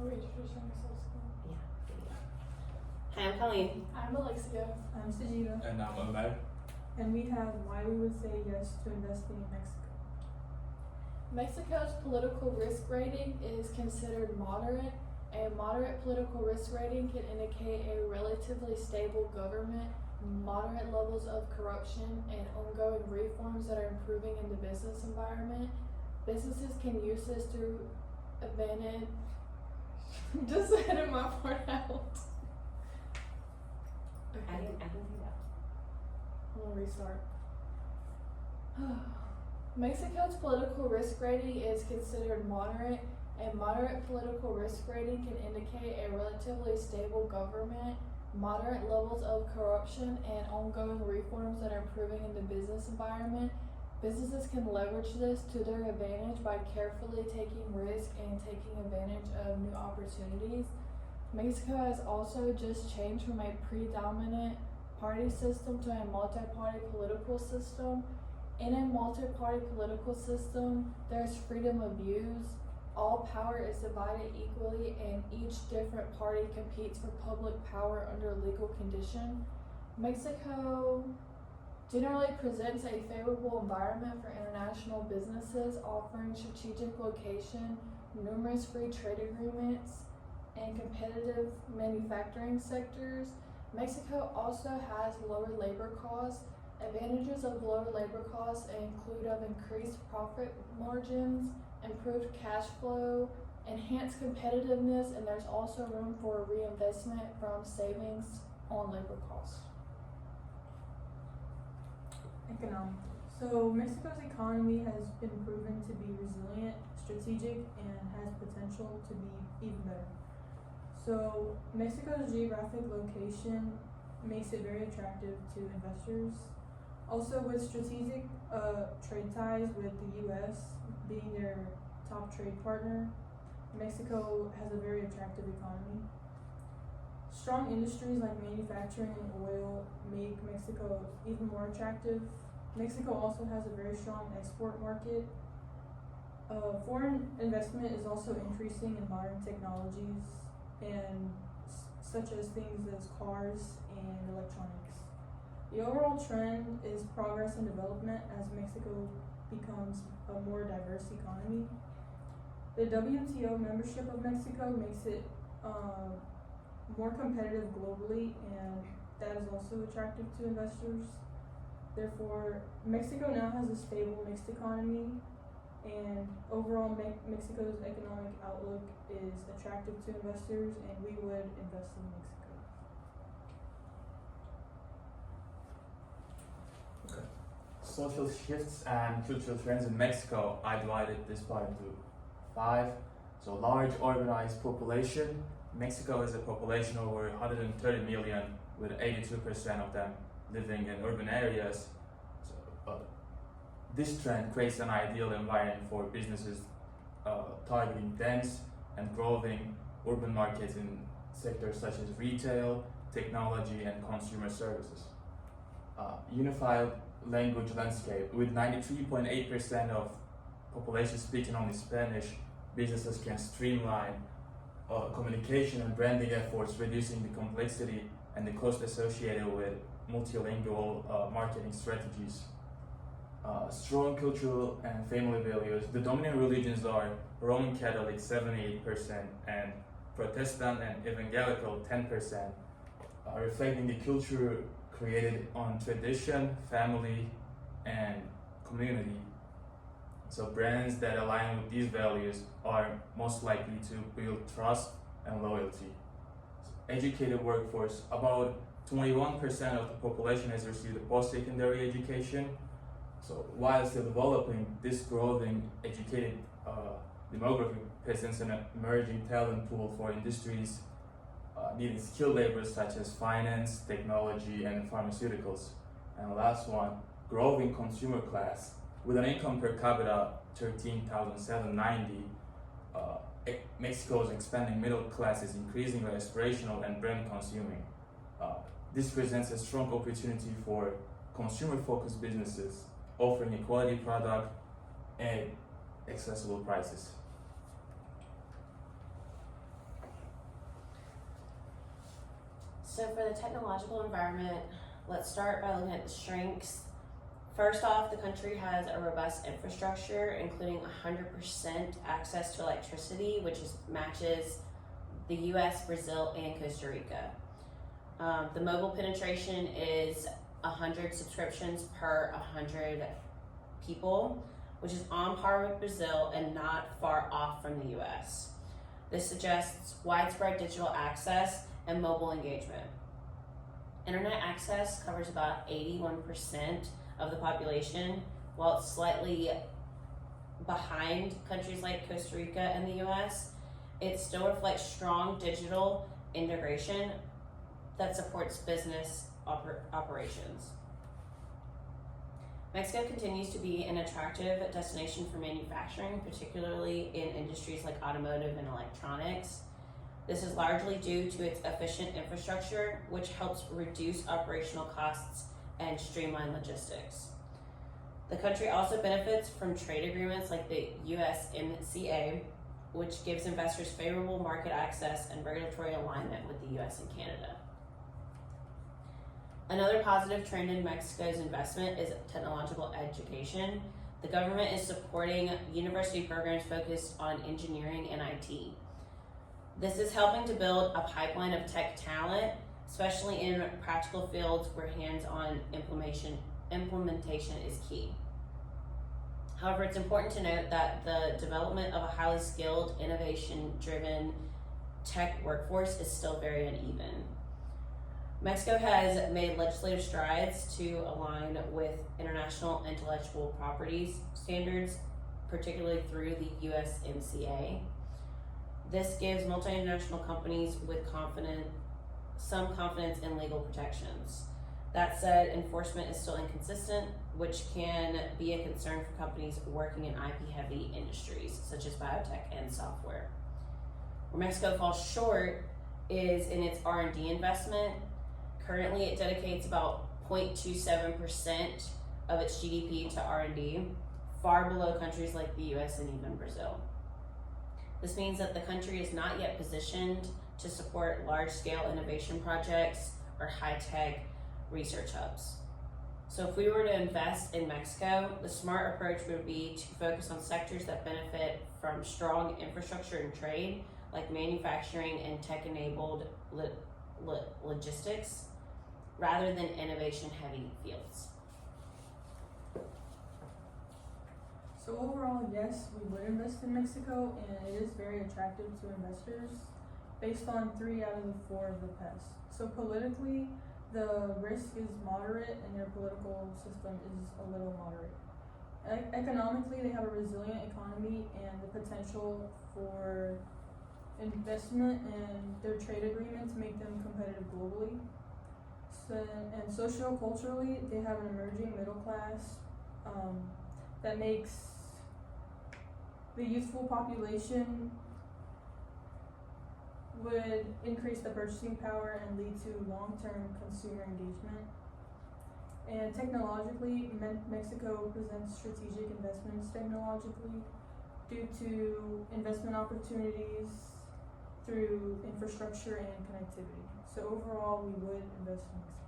we introduce ourselves again? Hi, I'm Colleen. I'm Alexia. I'm Sajida, And I'm Omer. and we have why we would say yes to investing in Mexico. Mexico's political risk rating is considered moderate. A moderate political risk rating can indicate a relatively stable government, moderate levels of corruption, and ongoing reforms that are improving in the business environment. Businesses can use this to advantage. Just edit my part out. I can do that. I'm gonna restart. Mexico's political risk rating is considered moderate. A moderate political risk rating can indicate a relatively stable government, moderate levels of corruption, and ongoing reforms that are improving in the business environment. Businesses can leverage this to their advantage by carefully taking risk and taking advantage of new opportunities. Mexico has also just changed from a predominant party system to a multi-party political system. In a multi-party political system, there's freedom of views. All power is divided equally, and each different party competes for public power under legal condition. Mexico generally presents a favorable environment for international businesses, offering strategic location, numerous free trade agreements, and competitive manufacturing sectors. Mexico also has lower labor costs. Advantages of lower labor costs include of increased profit margins, improved cash flow, enhanced competitiveness, and there's also room for reinvestment from savings on labor costs. Economic. So Mexico's economy has been proven to be resilient, strategic, and has potential to be even better. So Mexico's geographic location makes it very attractive to investors. Also, with strategic trade ties with the U.S. being their top trade partner, Mexico has a very attractive economy. Strong industries like manufacturing and oil make Mexico even more attractive. Mexico also has a very strong export market. Foreign investment is also increasing in modern technologies and such as things as cars and electronics. The overall trend is progress and development as Mexico becomes a more diverse economy. The WTO membership of Mexico makes it more competitive globally, and that is also attractive to investors. Therefore, Mexico now has a stable mixed economy, and overall Mexico's economic outlook is attractive to investors, and we would invest in Mexico. Social shifts and cultural trends in Mexico, I divided this part into 5. So large urbanized population. Mexico has a population over 130 million, with 82% of them living in urban areas. So, this trend creates an ideal environment for businesses targeting dense and growing urban markets in sectors such as retail, technology, and consumer services. Unified language landscape. With 93.8% of population speaking only Spanish, businesses can streamline communication and branding efforts, reducing the complexity and the cost associated with multilingual marketing strategies. Strong cultural and family values. The dominant religions are Roman Catholic 78% and Protestant and Evangelical 10%, reflecting the culture created on tradition, family, and community. So brands that align with these values are most likely to build trust and loyalty. Educated workforce. About 21% of the population has received a post-secondary education. So while still developing, this growing educated demography presents an emerging talent pool for industries needing skilled labor such as finance, technology, and pharmaceuticals. And the last one, growing consumer class. With an income per capita 13,790, Mexico's expanding middle class is increasingly aspirational and brand consuming. This presents a strong opportunity for consumer-focused businesses offering a quality product at accessible prices. So for the technological environment, let's start by looking at the strengths. First off, the country has a robust infrastructure, including 100% access to electricity, which matches the US, Brazil, and Costa Rica. The mobile penetration is 100 subscriptions per 100 people, which is on par with Brazil and not far off from the US. This suggests widespread digital access and mobile engagement. Internet access covers about 81% of the population, while it's slightly behind countries like Costa Rica and the US. It still reflects strong digital integration that supports business operations. Mexico continues to be an attractive destination for manufacturing, particularly in industries like automotive and electronics. This is largely due to its efficient infrastructure, which helps reduce operational costs and streamline logistics. The country also benefits from trade agreements like the USMCA, which gives investors favorable market access and regulatory alignment with the US and Canada. Another positive trend in Mexico's investment is technological education. The government is supporting university programs focused on engineering and IT. This is helping to build a pipeline of tech talent, especially in practical fields where hands-on implementation is key. However, it's important to note that the development of a highly skilled, innovation-driven tech workforce is still very uneven. Mexico has made legislative strides to align with international intellectual property standards, particularly through the USMCA. This gives multinational companies with some confidence in legal protections. That said, enforcement is still inconsistent, which can be a concern for companies working in IP-heavy industries, such as biotech and software. Where Mexico falls short is in its R&D investment. Currently, it dedicates about 0.27% of its GDP to R&D, far below countries like the US and even Brazil. This means that the country is not yet positioned to support large-scale innovation projects or high-tech research hubs. So if we were to invest in Mexico, the smart approach would be to focus on sectors that benefit from strong infrastructure and trade, like manufacturing and tech-enabled logistics, rather than innovation-heavy fields. So overall, yes, we would invest in Mexico, and it is very attractive to investors based on 3 out of the 4 of the Pest. So politically, the risk is moderate and their political system is a little moderate. Economically, they have a resilient economy and the potential for investment, and their trade agreements make them competitive globally. And socio-culturally, they have an emerging middle class that makes the youthful population would increase the purchasing power and lead to long-term consumer engagement. And technologically, Mexico presents strategic investments technologically due to investment opportunities through infrastructure and connectivity. So overall, we would invest in Mexico.